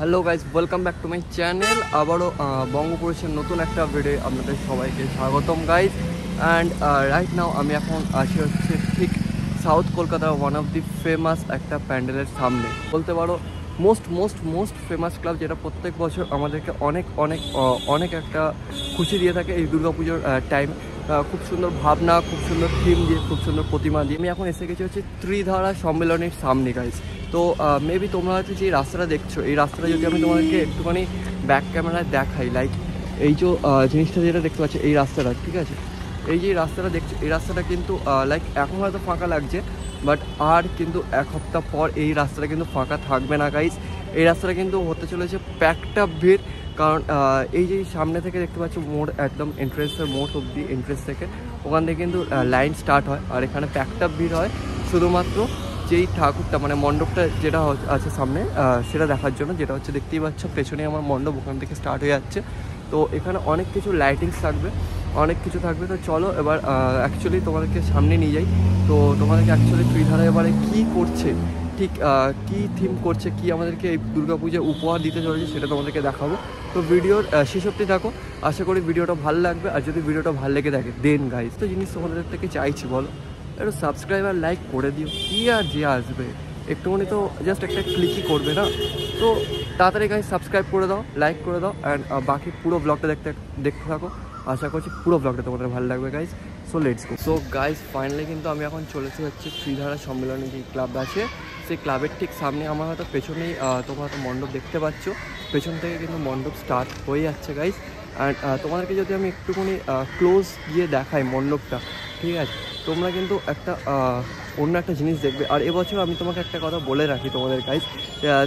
Hello guys, welcome back to my channel. আবারও বঙ্গপুরুষের নতুন একটা ভিডিও আপনাদের সবাইকে স্বাগতম গাইজ। অ্যান্ড রাইট নাও আমি এখন আছি হচ্ছে ঠিক সাউথ কলকাতার ওয়ান অফ দি ফেমাস একটা প্যান্ডেলের সামনে, বলতে পারো মোস্ট ফেমাস ক্লাব, যেটা প্রত্যেক বছর আমাদেরকে অনেক একটা খুশি দিয়ে থাকে এই দুর্গাপুজোর টাইম। খুব সুন্দর ভাবনা, খুব সুন্দর থিম দিয়ে, খুব সুন্দর প্রতিমা দিয়ে আমি এখন এসে গেছি হচ্ছে ত্রিধারা সম্মেলনের সামনে গাইজ। তো মেবি তোমরা হচ্ছে যে রাস্তাটা দেখছো, এই রাস্তাটা যদি আমি তোমাদেরকে একটুখানি ব্যাক ক্যামেরায় দেখাই, লাইক এই যে জিনিসটা যেটা দেখতে পাচ্ছি এই রাস্তাটা, ঠিক আছে, এই যে রাস্তাটা দেখছো, এই রাস্তাটা কিন্তু লাইক এখন হয়তো ফাঁকা লাগছে, বাট আর কিন্তু এক সপ্তাহ পর এই রাস্তাটা কিন্তু ফাঁকা থাকবে না গাইজ। এই রাস্তাটা কিন্তু হতে চলেছে প্যাকটা ভিড়, কারণ এই যে সামনে থেকে দেখতে পাচ্ছ মোড়, একদম এন্ট্রেন্সের মোড় অব্দি, এন্ট্রেন্স থেকে ওখান থেকে কিন্তু লাইন স্টার্ট হয়, আর এখানে প্যাকটা ভিড় হয় শুধুমাত্র যেই ঠাকুরটা মানে মণ্ডপটা যেটা আছে সামনে সেটা দেখার জন্য, যেটা হচ্ছে দেখতেই পাচ্ছ পেছনে আমার মণ্ডপ, ওখান থেকে স্টার্ট হয়ে যাচ্ছে। তো এখানে অনেক কিছু লাইটিংস থাকবে, অনেক কিছু থাকবে। তো চলো এবার অ্যাকচুয়ালি তোমাদেরকে সামনে নিয়ে যাই। তো তোমাদেরকে অ্যাকচুয়ালি ত্রিধারা এবারে কী করছে, ঠিক কী থিম করছে, কী আমাদেরকে এই দুর্গাপূজায় উপহার দিতে চলেছে সেটা তোমাদেরকে দেখাবো। তো ভিডিওর শেষ অবধি থাকো, আশা করি ভিডিওটা ভালো লাগবে। আর যদি ভিডিওটা ভালো লেগে থাকে দেন গাইজ তো জিনিস তোমাদের থেকে চাইছি, বলো একটু সাবস্ক্রাইব আর লাইক করে দিও, কী আর যে আসবে, একটুখানি তো জাস্ট একটা ক্লিকই করবে না। তো তাড়াতাড়ি গাইজ সাবস্ক্রাইব করে দাও, লাইক করে দাও, অ্যান্ড বাকি পুরো ব্লগটা দেখতে থাকো। আশা করছি পুরো ব্লগটা তোমাদের ভালো লাগবে guys. So let's go. So guys finally কিন্তু আমি এখন চলেছি হচ্ছে ত্রিধারা সম্মেলনে যে ক্লাব আছে, সেই ক্লাবের ঠিক সামনে আমার হয়তো পেছনেই তোমরা হয়তো মণ্ডপ দেখতে পাচ্ছ, পেছন থেকে কিন্তু মণ্ডপ স্টার্ট হয়ে যাচ্ছে গাইজ। অ্যান্ড তোমাদেরকে যদি আমি একটুখানি ক্লোজ গিয়ে দেখাই মণ্ডপটা, ঠিক আছে, তোমরা কিন্তু একটা অন্য একটা জিনিস দেখবে। আর এবছর আমি তোমাকে একটা কথা বলে রাখি তোমাদের গাইজ,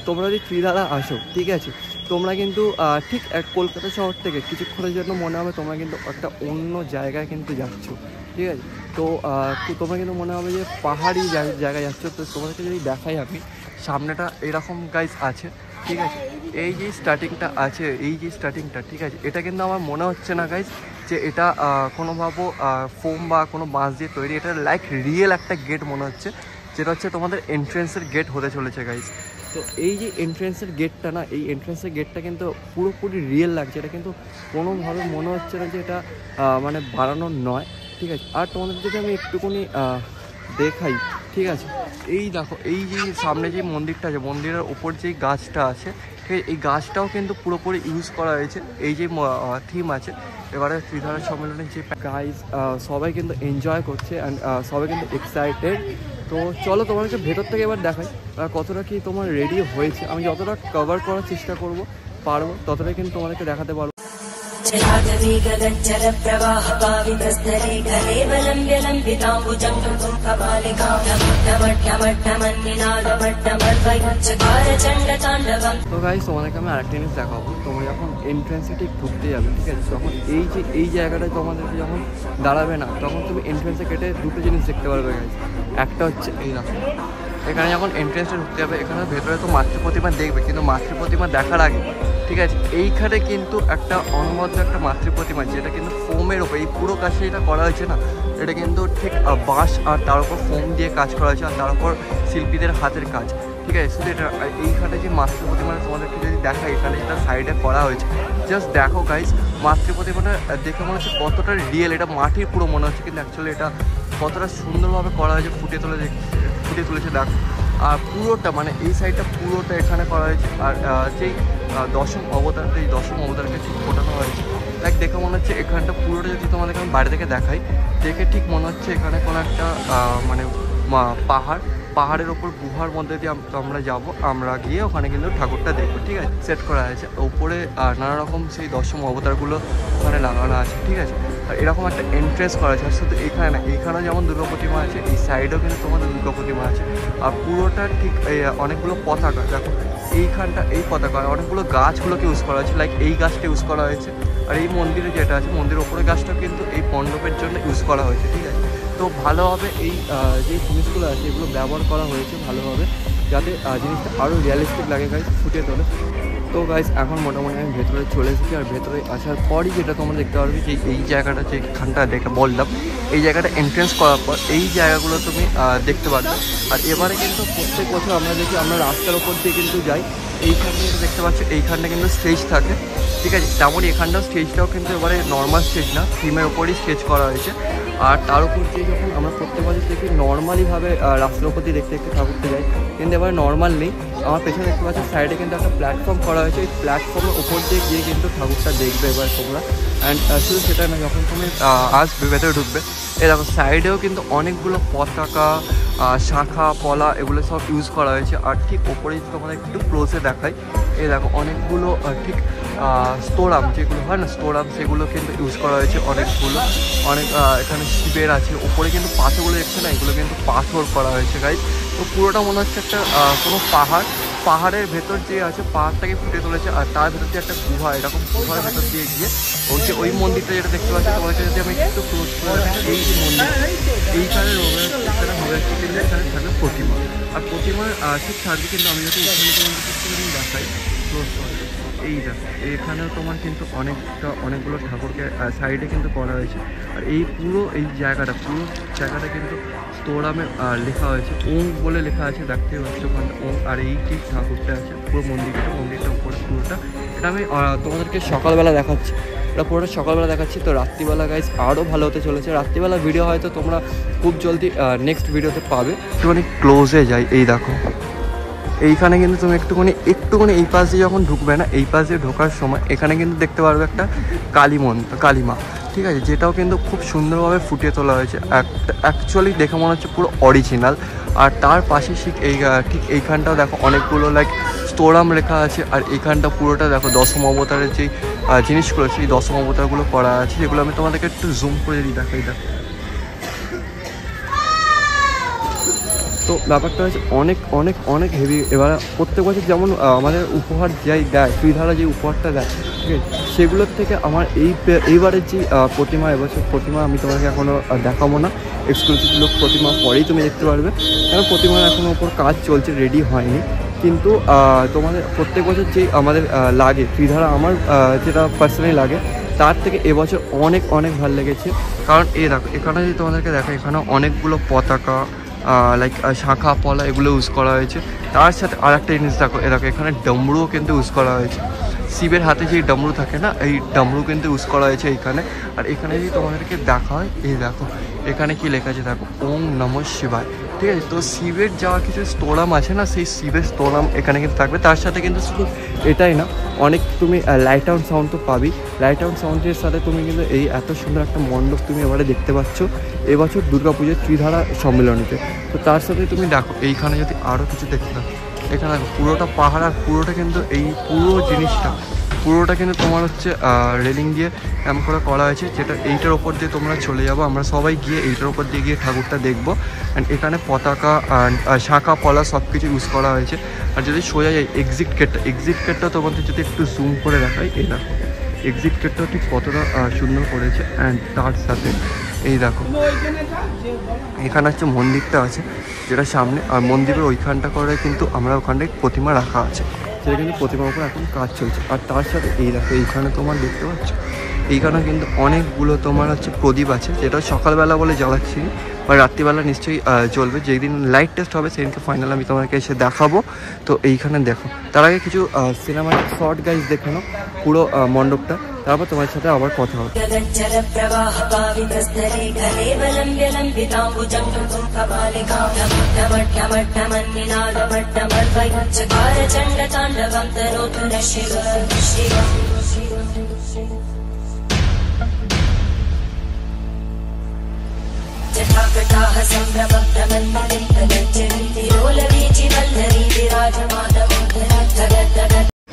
তোমরা যদি ত্রিধারা আসো, ঠিক আছে, তোমরা কিন্তু ঠিক কলকাতা শহর থেকে কিছুক্ষণের জন্য মনে হবে তোমরা কিন্তু একটা অন্য জায়গায় কিন্তু যাচ্ছ, ঠিক আছে। তো তোমরা কিন্তু মনে হবে যে পাহাড়ি জায়গায় যাচ্ছ। তো তোমাদেরকে যদি দেখাই আমি, সামনেটা এরকম গাইজ আছে, ঠিক আছে, এই যে স্টার্টিংটা, ঠিক আছে, এটা কিন্তু আমার মনে হচ্ছে না গাইজ যে এটা কোনোভাবে ফোম বা কোনো বাঁশ দিয়ে তৈরি, এটা লাইক রিয়েল একটা গেট মনে হচ্ছে, যেটা হচ্ছে তোমাদের এন্ট্রেন্সের গেট হতে চলেছে গাইজ। তো এই যে এন্ট্রেন্সের গেটটা না, এই এন্ট্রেন্সের গেটটা কিন্তু পুরোপুরি রিয়েল লাগছে, এটা কিন্তু কোনোভাবে মনে হচ্ছে না যে এটা মানে বানানোর নয়, ঠিক আছে। আর তোমাদের যদি আমি একটুখানি দেখাই, ঠিক আছে, এই দেখো এই যে সামনে যে মন্দিরটা আছে, মন্দিরের ওপর যেই গাছটা আছে, ঠিক আছে, এই গাছটাও কিন্তু পুরোপুরি ইউজ করা হয়েছে এই যে থিম আছে। এবারে ত্রিধারা সম্মেলনের যে গাইজ সবাই কিন্তু এনজয় করছে অ্যান্ড সবাই কিন্তু এক্সাইটেড। তো চলো তোমাদেরকে ভেতর থেকে এবার দেখাই কতটা কি তোমার রেডি হয়েছে। আমি যতটা কভার করার চেষ্টা পারবো ততটাই কিন্তু তোমাদেরকে দেখাতে পারবো। তো গাইস তোমাদেরকে আমি আরেকটা জিনিস দেখাবো। তোমরা যখন এন্ট্রেন্সে ঠিক ঢুকতে যাবে, ঠিক আছে, তখন এই জায়গাটায় তোমাদেরকে যখন দাঁড়াবে না, তখন তুমি এন্ট্রেন্সে কেটে দুটো জিনিস দেখতে পারবে গাইস। একটা হচ্ছে এই রাস্তা, এখানে যখন এন্ট্রেন্সে ঢুকতে যাবে, এখানে ভেতরে তো মাতৃ প্রতিমা দেখবে, কিন্তু মাতৃ প্রতিমা দেখার আগে, ঠিক আছে, এইখানে কিন্তু একটা অনবদ্য একটা মাতৃ প্রতিমা, যেটা কিন্তু ফোমের ওপর, এই পুরো কাজটা যেটা করা হয়েছে না, এটা কিন্তু ঠিক বাঁশ আর তার উপর ফোম দিয়ে কাজ করা হয়েছে, আর তার উপর শিল্পীদের হাতের কাজ, ঠিক আছে। শুধু এটা এইখানে যে মাতৃ প্রতিমাটা তোমাদেরকে যদি দেখা, এখানে যেটা সাইডে করা হয়েছে, জাস্ট দেখো গাইজ, মাতৃ প্রতিমাটা দেখে মনে হচ্ছে কতটা রিয়েল, এটা মাটির পুরো মনে হচ্ছে, কিন্তু অ্যাকচুয়ালি এটা কতটা সুন্দরভাবে করা হয়েছে, ফুটিয়ে তুলেছে দেখো। আর পুরোটা মানে এই সাইডটা পুরোটা এখানে করা হয়েছে। আর যেই দশম অবতারকে ঠিক ফোটানো হয়েছে, লাইক দেখে মনে হচ্ছে এখানটা পুরোটা, যদি তোমাদেরকে আমি বাইরে থেকে দেখাই, দেখে ঠিক মনে হচ্ছে এখানে কোনো একটা মানে পাহাড়ের ওপর গুহার মধ্যে দিয়ে আমরা যাবো, আমরা গিয়ে ওখানে কিন্তু ঠাকুরটা দেখবো, ঠিক আছে। সেট করা হয়েছে ওপরে নানা রকম সেই দশম অবতারগুলো ওখানে লাগানো আছে, ঠিক আছে। আর এরকম একটা এন্ট্রেন্স করা আছে। আর শুধু এখানে না, এইখানেও যেমন দুর্গা প্রতিমা আছে, এই সাইডেও কিন্তু তোমাদের দুর্গা প্রতিমা আছে। আর পুরোটা ঠিক অনেকগুলো পতাকা, দেখো এইখানটা এই পতাকা, অনেকগুলো গাছগুলোকে ইউজ করা হয়েছে, লাইক এই গাছটা ইউজ করা হয়েছে। আর এই মন্দিরে যেটা আছে, মন্দিরের ওপরে গাছটা কিন্তু এই মণ্ডপের জন্য ইউজ করা হয়েছে, ঠিক আছে। তো ভালোভাবে এই যে জিনিসগুলো আছে এগুলো ব্যবহার করা হয়েছে ভালোভাবে, যাতে জিনিসটা আরও রিয়ালিস্টিক লাগে গাইজ, ফুটিয়ে তোলে। তো গাইজ এখন মোটামুটি আমি ভেতরে চলে এসেছি। আর ভেতরে আসার পরই যেটা তোমরা দেখতে পারবে যে এই জায়গাটা যেখানটা দেখে বললাম, এই জায়গাটা এন্ট্রেন্স করার পর এই জায়গাগুলো তুমি দেখতে পারবে। আর এবারে কিন্তু প্রত্যেক বছর আমরা দেখি, আমরা রাস্তার ওপর দিয়ে কিন্তু যাই, এইখানে দেখতে পাচ্ছ এইখানটা কিন্তু স্টেজ থাকে, ঠিক আছে। তেমনই এখানটাও স্টেজটাও কিন্তু এবারে নর্মাল স্টেজ না, থিমের ওপরই স্কেচ করা হয়েছে। আর তার উপর দিয়ে যখন আমরা প্রত্যেক বছর দেখি নর্মালিভাবে রাস্তার উপর দিয়ে দেখতে দেখতে ঠাকুরতে যাই, কিন্তু এবার নর্মাল নেই। আমার পেছনে দেখতে পাচ্ছি সাইডে কিন্তু একটা প্ল্যাটফর্ম করা হয়েছে, এই প্ল্যাটফর্মের ওপর দিয়ে গিয়ে কিন্তু ঠাকুরটা দেখবে এবার তোমরা। অ্যান্ড শুধু সেটা না, যখন তুমি আসবে ভেতরে ঢুকবে, এই দেখো সাইডেও কিন্তু অনেকগুলো পতাকা, শাখা পলা এগুলো সব ইউজ করা হয়েছে। আর ঠিক ওপরেই তোমাদের একটু ক্লোজে দেখাই, এই দেখো অনেকগুলো ঠিক স্টোরাম যেগুলো হয় না, স্টোরাম সেগুলো কিন্তু ইউজ করা হয়েছে অনেকগুলো। অনেক এখানে শিবের আছে, ওপরে কিন্তু পাথরগুলো দেখছে না, এগুলো কিন্তু পাথর করা হয়েছে গাইজ। তো পুরোটা মনে হচ্ছে একটা কোনো পাহাড়ের ভেতর যে আছে, পাহাড়টাকে ফুটে তুলেছে। আর তার ভেতর দিয়ে একটা গুহা, এরকম গুহার ভেতর দিয়ে গিয়ে হচ্ছে ওই মন্দিরটা যেটা দেখতে পাচ্ছি তোমাদেরকে যদি আমি একটু ক্লোজ করে রাখি, এই যে মন্দির, এইখানে এখানে হবে কিন্তু এখানে থাকবে প্রতিমা। আর প্রতিমার ঠিক থাকবে কিন্তু আমি যদি এখানে দেখাই ক্লোজ করে, এই দেখো এখানেও তোমার কিন্তু অনেকগুলো ঠাকুরকে সাইডে কিন্তু করা হয়েছে। আর এই পুরো পুরো জায়গাটা কিন্তু স্তোরামে লেখা হয়েছে, ওং বলে লেখা আছে, দেখতে পাচ্ছ ওখানে ওং। আর এই যে ঠাকুরটা আছে পুরো মন্দিরটা উপরে পুরোটা, এটা আমি তোমাদেরকে সকালবেলা দেখাচ্ছি, এটা পুরোটা সকালবেলা দেখাচ্ছি। তো রাত্রিবেলা গাইজ আরও ভালো হতে চলেছে, রাত্রিবেলা ভিডিও হয়তো তোমরা খুব জলদি নেক্সট ভিডিওতে পাবে। একটুখানি ক্লোজে যাই, এই দেখো এইখানে কিন্তু তুমি একটুখানি এই পাশ দিয়ে যখন ঢুকবে না, এই পাশ দিয়ে ঢোকার সময় এখানে কিন্তু দেখতে পারবে একটা কালীমা, ঠিক আছে, যেটাও কিন্তু খুব সুন্দরভাবে ফুটিয়ে তোলা হয়েছে, অ্যাকচুয়ালি দেখে মনে হচ্ছে পুরো অরিজিনাল। আর তার পাশে ঠিক এইখানটাও দেখো অনেকগুলো স্টোরাম লেখা আছে। আর এইখানটা পুরোটা দেখো দশম অবতারের যেই জিনিসগুলো, সেই দশম অবতারগুলো করা আছে, যেগুলো আমি তোমাদেরকে একটু জুম করে দেখাই। তো ব্যাপারটা হচ্ছে অনেক হেভি। এবার প্রত্যেক বছর যেমন আমাদের উপহার যাই দেয়, শ্রীধারা যে উপহারটা দেয়, ঠিক আছে, সেগুলোর থেকে আমার এইবারের যে এবছর প্রতিমা আমি তোমাকে এখনও দেখাবো না, এক্সক্লুসিভ লুক প্রতিমা পরেই তুমি দেখতে পারবে, কারণ প্রতিমার এখনও ওপর কাজ চলছে, রেডি হয়নি। কিন্তু তোমাদের প্রত্যেক বছর যেই আমাদের লাগে শ্রীধারা, আমার যেটা পার্সোনালি লাগে, তার থেকে এবছর অনেক ভালো লেগেছে। কারণ দেখো এখানে যদি তোমাদেরকে দেখো, এখানে অনেকগুলো পতাকা শাখা পলা এগুলো ইউজ করা হয়েছে। তার সাথে আর একটা জিনিস দেখো, এখানে ডমরুও কিন্তু ইউজ করা হয়েছে, শিবের হাতে যেই ডমরু থাকে না, এই ডমরু কিন্তু ইউজ করা হয়েছে এইখানে। আর এখানে যদি তোমাদেরকে দেখা হয়, এই দেখো এখানে কি লেখা আছে দেখো, ওং নমঃ শিবায়, ঠিক আছে। তো শিবের যা কিছু স্তোরাম আছে না, সেই শিবের স্তোরাম এখানে কিন্তু থাকবে। তার সাথে কিন্তু শুধু এটাই না, অনেক তুমি লাইট আউট সাউন্ড তো পাবি, লাইট আউট সাউন্ডের সাথে তুমি কিন্তু এই এত সুন্দর একটা মণ্ডপ তুমি এবারে দেখতে পাচ্ছ এবছর দুর্গাপুজোর ত্রিধারা সম্মেলনীতে। তো তার সাথে তুমি দেখো এইখানে যদি আরও কিছু দেখতে পাও, এখানে দেখো পুরোটা পাহাড়, আর পুরোটা কিন্তু এই পুরোটা কিন্তু তোমার হচ্ছে রেলিং দিয়ে এমন করে করা হয়েছে, যেটা এইটার ওপর দিয়ে তোমরা চলে যাবো, আমরা সবাই গিয়ে এইটার ওপর দিয়ে গিয়ে ঠাকুরটা দেখবো। অ্যান্ড এখানে পতাকা শাখা পলা সব কিছু ইউজ করা হয়েছে। আর যদি সোজা যায় এক্সিট গেটটা তোমাদের যদি একটু জুম করে দেখাই, এই দেখো এক্সিট গেটটাও ঠিক কতটা সুন্দর করেছে। অ্যান্ড তার সাথে এই দেখো এখানে হচ্ছে মন্দিরটা আছে যেটা সামনে, আর মন্দিরের ওইখানটা করে কিন্তু আমরা ওখানটায় প্রতিমা রাখা আছে, সেটা কিন্তু প্রতিমার উপর এখন কাজ চলছে। আর তার সাথে এই দেখো এইখানে তোমার দেখতে পাচ্ছ, এইখানে কিন্তু অনেকগুলো তোমার হচ্ছে প্রদীপ আছে, যেটা সকালবেলা বলে জ্বালাচ্ছি, বা রাত্রিবেলা নিশ্চয়ই জ্বলবে, যেই দিন লাইট টেস্ট হবে সেদিনকে ফাইনাল আমি তোমাকে এসে দেখাবো। তো এইখানে দেখো, তার আগে কিছু সিনেমাটিক শর্ট গাইজ দেখে নাও পুরো মণ্ডপটা, তারপর তোমার সাথে আবার কথা হবে।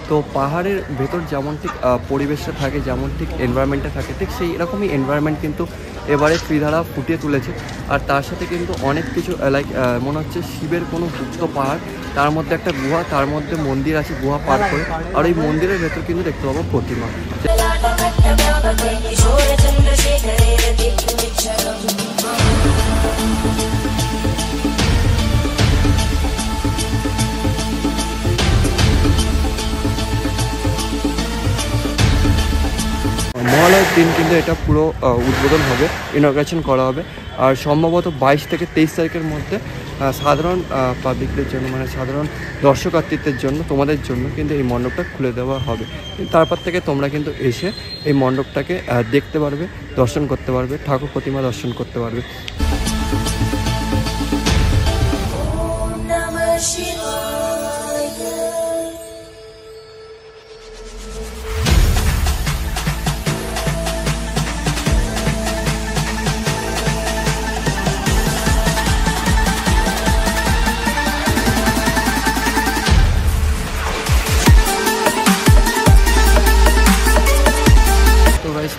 তো পাহাড়ের ভেতর যেমন ঠিক পরিবেশটা থাকে, যেমন ঠিক এনভায়রনমেন্টটা থাকে, ঠিক সেই রকমই এনভায়রনমেন্ট কিন্তু এবারে শ্রীধারা ফুটিয়ে তুলেছে। আর তার সাথে কিন্তু অনেক কিছু মনে হচ্ছে শিবের কোনো গুপ্ত পাহাড়, তার মধ্যে একটা গুহা, তার মধ্যে মন্দির আছে গুহা পার করে, আর ওই মন্দিরের ভেতর কিন্তু দেখতে পাবো প্রতিমা। মহালয়ের দিন কিন্তু এটা পুরো উদ্বোধন হবে, ইনগ্রেশন করা হবে। আর সম্ভবত 22 থেকে 23 তারিখের মধ্যে সাধারণ পাবলিকদের জন্য, মানে সাধারণ দর্শকার্থীদের জন্য, তোমাদের জন্য কিন্তু এই মণ্ডপটা খুলে দেওয়া হবে। তারপর থেকে তোমরা কিন্তু এসে এই মণ্ডপটাকে দেখতে পারবে, দর্শন করতে পারবে, ঠাকুর প্রতিমা দর্শন করতে পারবে।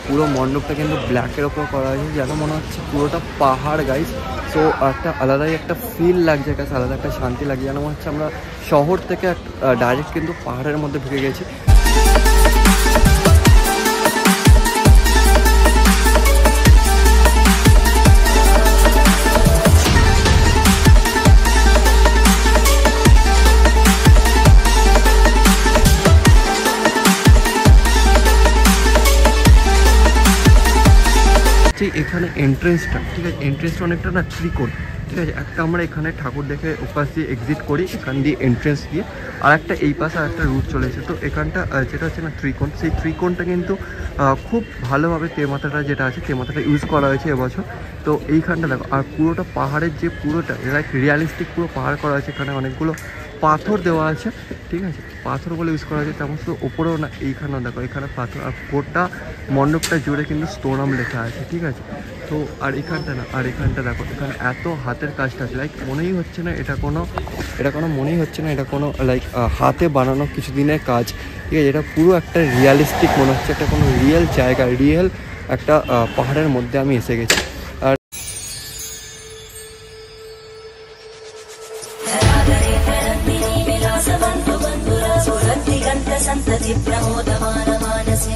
পুরো মণ্ডপটা কিন্তু ব্ল্যাকের ওপর করা হয়েছে, যেন মনে হচ্ছে পুরোটা পাহাড় গাইজ। তো একটা আলাদাই একটা ফিল লাগছে, কাছে আলাদা একটা শান্তি লাগছে, যেন মনে হচ্ছে আমরা শহর থেকে ডাইরেক্ট কিন্তু পাহাড়ের মধ্যে ঢুকে গেছি। এখানে এন্ট্রেন্সটা, ঠিক আছে, এন্ট্রেন্সটা অনেকটা না ত্রিকোণ, ঠিক আছে। একটা আমরা এখানে ঠাকুর দেখে ওপাশ দিয়ে এক্সিট করি, এখান দিয়ে এন্ট্রেন্স দিয়ে, আর একটা এই পাশে আর একটা রুট চলে এসে। তো এখানটা যেটা হচ্ছে না ত্রিকোণ, সেই ত্রিকোণটা কিন্তু খুব ভালোভাবে তেমাথাটা যেটা আছে, তেমাথাটা ইউজ করা হয়েছে এবছর। তো এইখানটা দেখো, আর পুরোটা পাহাড়ের যে পুরোটা লাইক রিয়ালিস্টিক পুরো পাহাড় করা আছে। এখানে অনেকগুলো পাথর দেওয়া আছে, ঠিক আছে, পাথরগুলো ইউজ করা আছে। তেমন শুধু ওপরেও না, এইখানেও দেখো, এখানে পাথর, আর গোটা মণ্ডপটা জুড়ে কিন্তু স্তোনাম লেখা আছে, ঠিক আছে। তো আর এখানটা না, আর এখানটা দেখো, এখানে এত হাতের কাজটা আছে, লাইক মনেই হচ্ছে না এটা কোনো মনেই হচ্ছে না এটা কোনো লাইক হাতে বানানো কিছু দিনের কাজ, ঠিক আছে। এটা পুরো একটা রিয়ালিস্টিক মনে হচ্ছে, একটা কোনো রিয়েল জায়গা, রিয়েল একটা পাহাড়ের মধ্যে আমি এসে গেছি। আর संतति प्रमोदमान मानसे